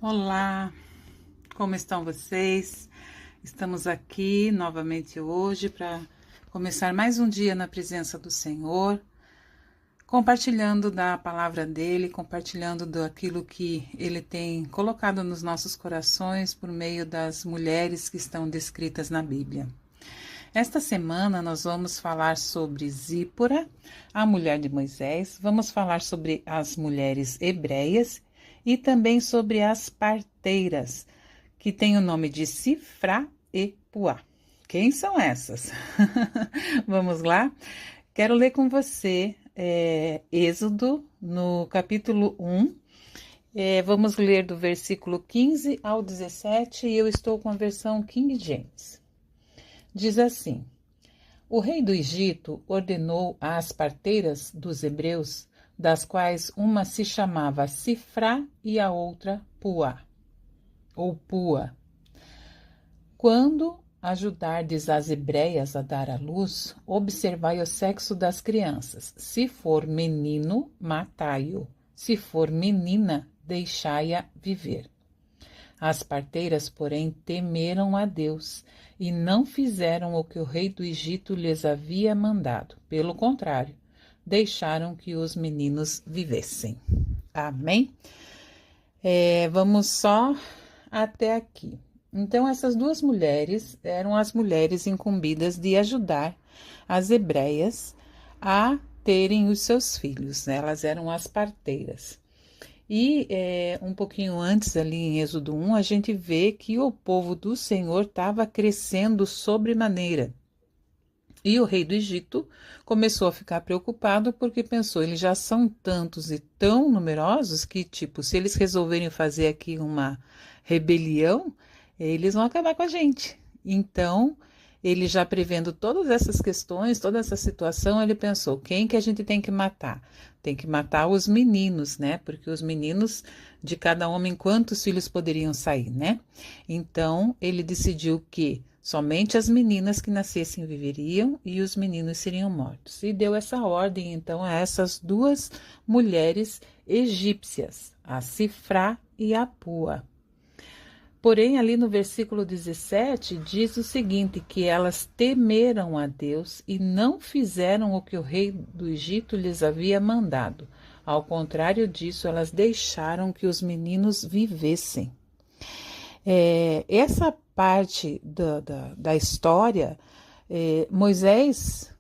Olá, como estão vocês? Estamos aqui novamente hoje para começar mais um dia na presença do Senhor, compartilhando da palavra dele, compartilhando daquilo que ele tem colocado nos nossos corações por meio das mulheres que estão descritas na Bíblia. Esta semana nós vamos falar sobre Zípora, a mulher de Moisés, vamos falar sobre as mulheres hebreias e também sobre as parteiras, que têm o nome de Sifrá e Puá. Quem são essas? Vamos lá? Quero ler com você Êxodo, no capítulo 1. Vamos ler do versículo 15 ao 17 e eu estou com a versão King James. Diz assim: O rei do Egito ordenou às parteiras dos hebreus, das quais uma se chamava Sifrá e a outra Puá, ou Pua. Quando ajudardes as hebreias a dar à luz, observai o sexo das crianças. Se for menino, matai-o. Se for menina, deixai-a viver. As parteiras, porém, temeram a Deus e não fizeram o que o rei do Egito lhes havia mandado. Pelo contrário, deixaram que os meninos vivessem. Amém? Vamos só até aqui. Então, essas duas mulheres eram as mulheres incumbidas de ajudar as hebreias a terem os seus filhos, né? Elas eram as parteiras. E um pouquinho antes, ali em Êxodo 1, a gente vê que o povo do Senhor estava crescendo sobremaneira. E o rei do Egito começou a ficar preocupado porque pensou, eles já são tantos e tão numerosos que, tipo, se eles resolverem fazer aqui uma rebelião, eles vão acabar com a gente. Então, ele já prevendo todas essas questões, toda essa situação, ele pensou, quem que a gente tem que matar? Tem que matar os meninos, né? Porque os meninos de cada homem, quantos filhos poderiam sair, né? Então, ele decidiu que somente as meninas que nascessem viveriam e os meninos seriam mortos. E deu essa ordem, então, a essas duas mulheres egípcias, a Sifrá e a Pua. Porém, ali no versículo 17, diz o seguinte, que elas temeram a Deus e não fizeram o que o rei do Egito lhes havia mandado. Ao contrário disso, elas deixaram que os meninos vivessem. Essa parte da história, Moisés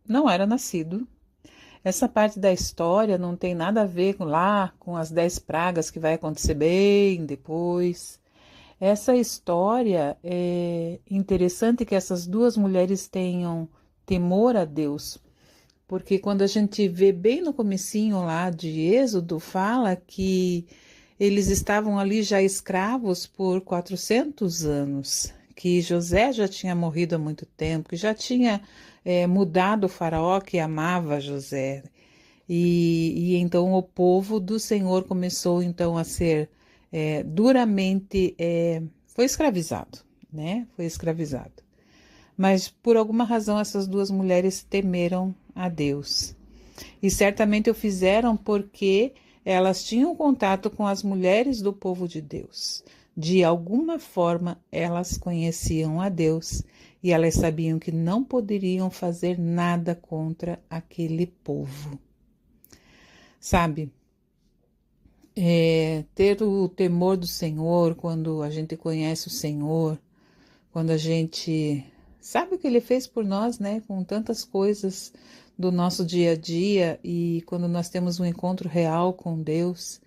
não era nascido. Essa parte da história não tem nada a ver com as 10 pragas que vai acontecer bem depois. Essa história é interessante que essas duas mulheres tenham temor a Deus, porque quando a gente vê bem no comecinho lá de Êxodo, fala que eles estavam ali já escravos por 400 anos, que José já tinha morrido há muito tempo, que já tinha mudado o faraó que amava José. E então o povo do Senhor começou então a ser duramente, foi escravizado, né? Foi escravizado. Mas por alguma razão essas duas mulheres temeram a Deus. E certamente o fizeram porque elas tinham contato com as mulheres do povo de Deus. De alguma forma elas conheciam a Deus e elas sabiam que não poderiam fazer nada contra aquele povo. Sabe, ter o temor do Senhor quando a gente conhece o Senhor, quando a gente sabe o que Ele fez por nós, né? Com tantas coisas do nosso dia a dia e quando nós temos um encontro real com Deus,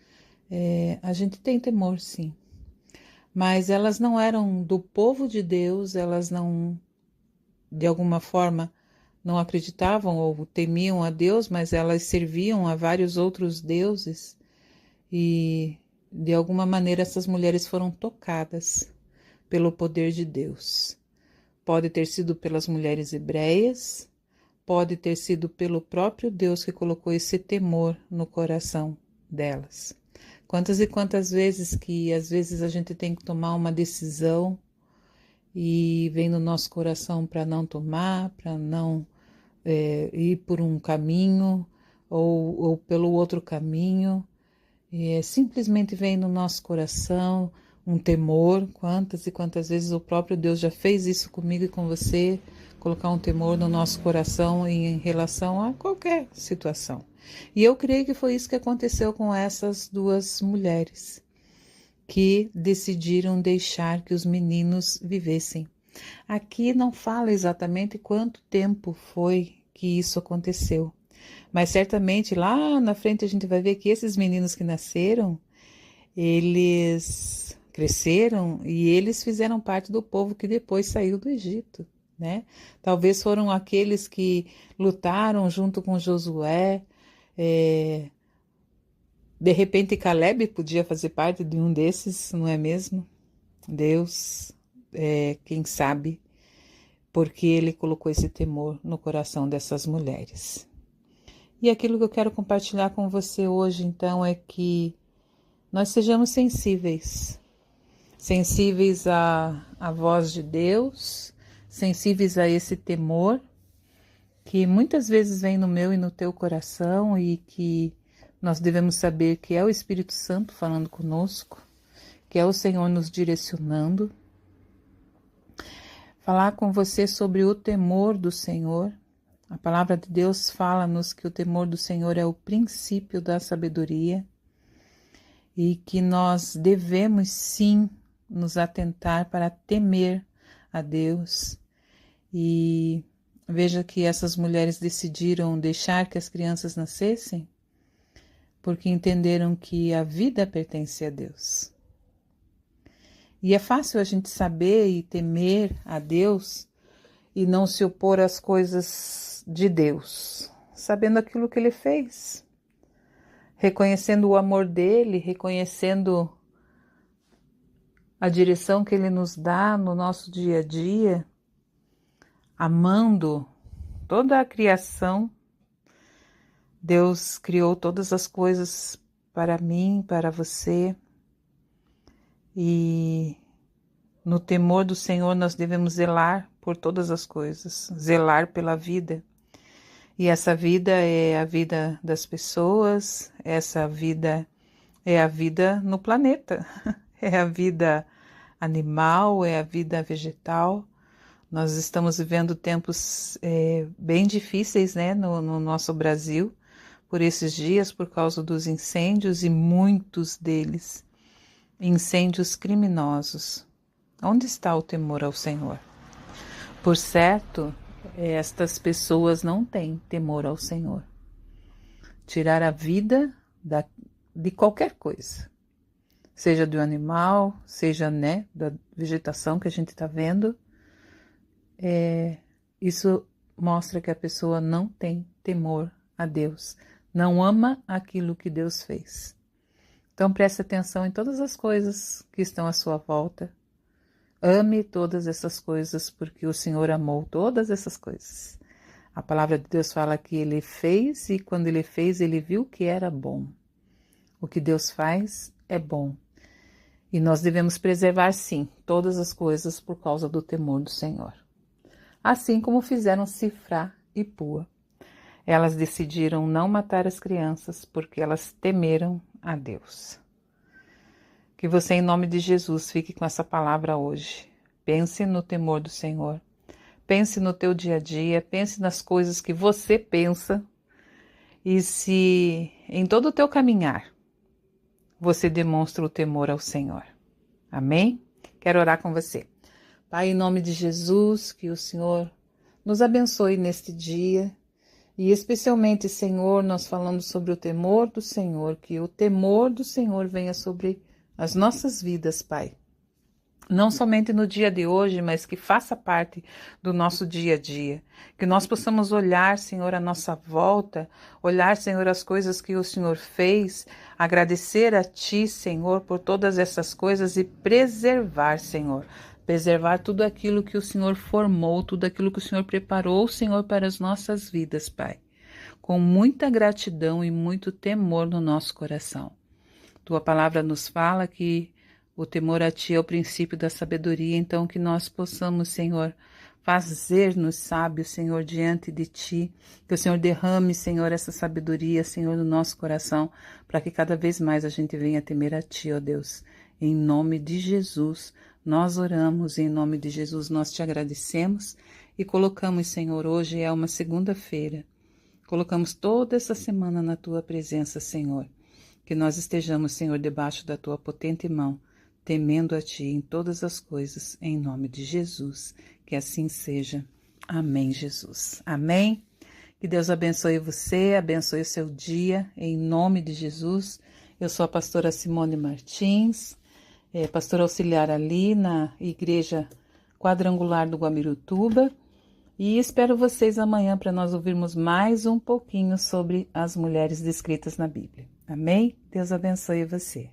a gente tem temor, sim. Mas elas não eram do povo de Deus, elas não, de alguma forma, não acreditavam ou temiam a Deus, mas elas serviam a vários outros deuses. E, de alguma maneira, essas mulheres foram tocadas pelo poder de Deus. Pode ter sido pelas mulheres hebreias, pode ter sido pelo próprio Deus que colocou esse temor no coração delas. Quantas e quantas vezes que, às vezes, a gente tem que tomar uma decisão e vem no nosso coração para não tomar, para não ir por um caminho ou pelo outro caminho. simplesmente vem no nosso coração um temor. Quantas e quantas vezes o próprio Deus já fez isso comigo e com você, colocar um temor no nosso coração em relação a qualquer situação. E eu creio que foi isso que aconteceu com essas duas mulheres, que decidiram deixar que os meninos vivessem. Aqui não fala exatamente quanto tempo foi que isso aconteceu, mas certamente lá na frente a gente vai ver que esses meninos que nasceram, eles cresceram e eles fizeram parte do povo que depois saiu do Egito, né? Talvez foram aqueles que lutaram junto com Josué. De repente Caleb podia fazer parte de um desses, não é mesmo? Deus, quem sabe, porque ele colocou esse temor no coração dessas mulheres. E aquilo que eu quero compartilhar com você hoje, então, é que nós sejamos sensíveis à voz de Deus, sensíveis a esse temor, que muitas vezes vem no meu e no teu coração, e que nós devemos saber que é o Espírito Santo falando conosco, que é o Senhor nos direcionando. Falar com você sobre o temor do Senhor. A palavra de Deus fala-nos que o temor do Senhor é o princípio da sabedoria e que nós devemos sim nos atentar para temer a Deus. E veja que essas mulheres decidiram deixar que as crianças nascessem porque entenderam que a vida pertence a Deus. E é fácil a gente saber e temer a Deus e não se opor às coisas de Deus, sabendo aquilo que Ele fez, reconhecendo o amor dEle, reconhecendo a direção que Ele nos dá no nosso dia a dia, amando toda a criação. Deus criou todas as coisas para mim, para você, e no temor do Senhor nós devemos zelar por todas as coisas, zelar pela vida. E essa vida é a vida das pessoas, essa vida é a vida no planeta, é a vida animal, é a vida vegetal. Nós estamos vivendo tempos bem difíceis, né, no nosso Brasil, por esses dias, por causa dos incêndios, e muitos deles incêndios criminosos. Onde está o temor ao Senhor? Por certo, estas pessoas não têm temor ao Senhor. Tirar a vida de qualquer coisa, seja do animal, seja, né, da vegetação que a gente está vendo, isso mostra que a pessoa não tem temor a Deus, não ama aquilo que Deus fez. Então preste atenção em todas as coisas que estão à sua volta. Ame todas essas coisas, porque o Senhor amou todas essas coisas. A palavra de Deus fala que Ele fez, e quando Ele fez, Ele viu que era bom. O que Deus faz é bom. E nós devemos preservar, sim, todas as coisas por causa do temor do Senhor. Assim como fizeram Sifrá e Pua. Elas decidiram não matar as crianças porque elas temeram a Deus. Que você, em nome de Jesus, fique com essa palavra hoje. Pense no temor do Senhor. Pense no teu dia a dia, pense nas coisas que você pensa, e se em todo o teu caminhar você demonstra o temor ao Senhor. Amém? Quero orar com você. Pai, em nome de Jesus, que o Senhor nos abençoe neste dia. E especialmente, Senhor, nós falamos sobre o temor do Senhor, que o temor do Senhor venha sobre as nossas vidas, Pai. Não somente no dia de hoje, mas que faça parte do nosso dia a dia. Que nós possamos olhar, Senhor, à nossa volta, olhar, Senhor, as coisas que o Senhor fez, agradecer a Ti, Senhor, por todas essas coisas e preservar, Senhor. Preservar tudo aquilo que o Senhor formou, tudo aquilo que o Senhor preparou, Senhor, para as nossas vidas, Pai. Com muita gratidão e muito temor no nosso coração. Tua palavra nos fala que o temor a Ti é o princípio da sabedoria, então que nós possamos, Senhor, fazer-nos sábios, Senhor, diante de Ti. Que o Senhor derrame, Senhor, essa sabedoria, Senhor, no nosso coração, para que cada vez mais a gente venha temer a Ti, ó Deus. Em nome de Jesus, nós oramos, em nome de Jesus nós Te agradecemos e colocamos, Senhor, hoje é uma segunda-feira. Colocamos toda essa semana na Tua presença, Senhor. Que nós estejamos, Senhor, debaixo da Tua potente mão, temendo a Ti em todas as coisas, em nome de Jesus. Que assim seja. Amém, Jesus. Amém. Que Deus abençoe você, abençoe o seu dia, em nome de Jesus. Eu sou a pastora Simone Martins, pastora auxiliar ali na Igreja Quadrangular do Guamirutuba. E espero vocês amanhã para nós ouvirmos mais um pouquinho sobre as mulheres descritas na Bíblia. Amém? Deus abençoe você.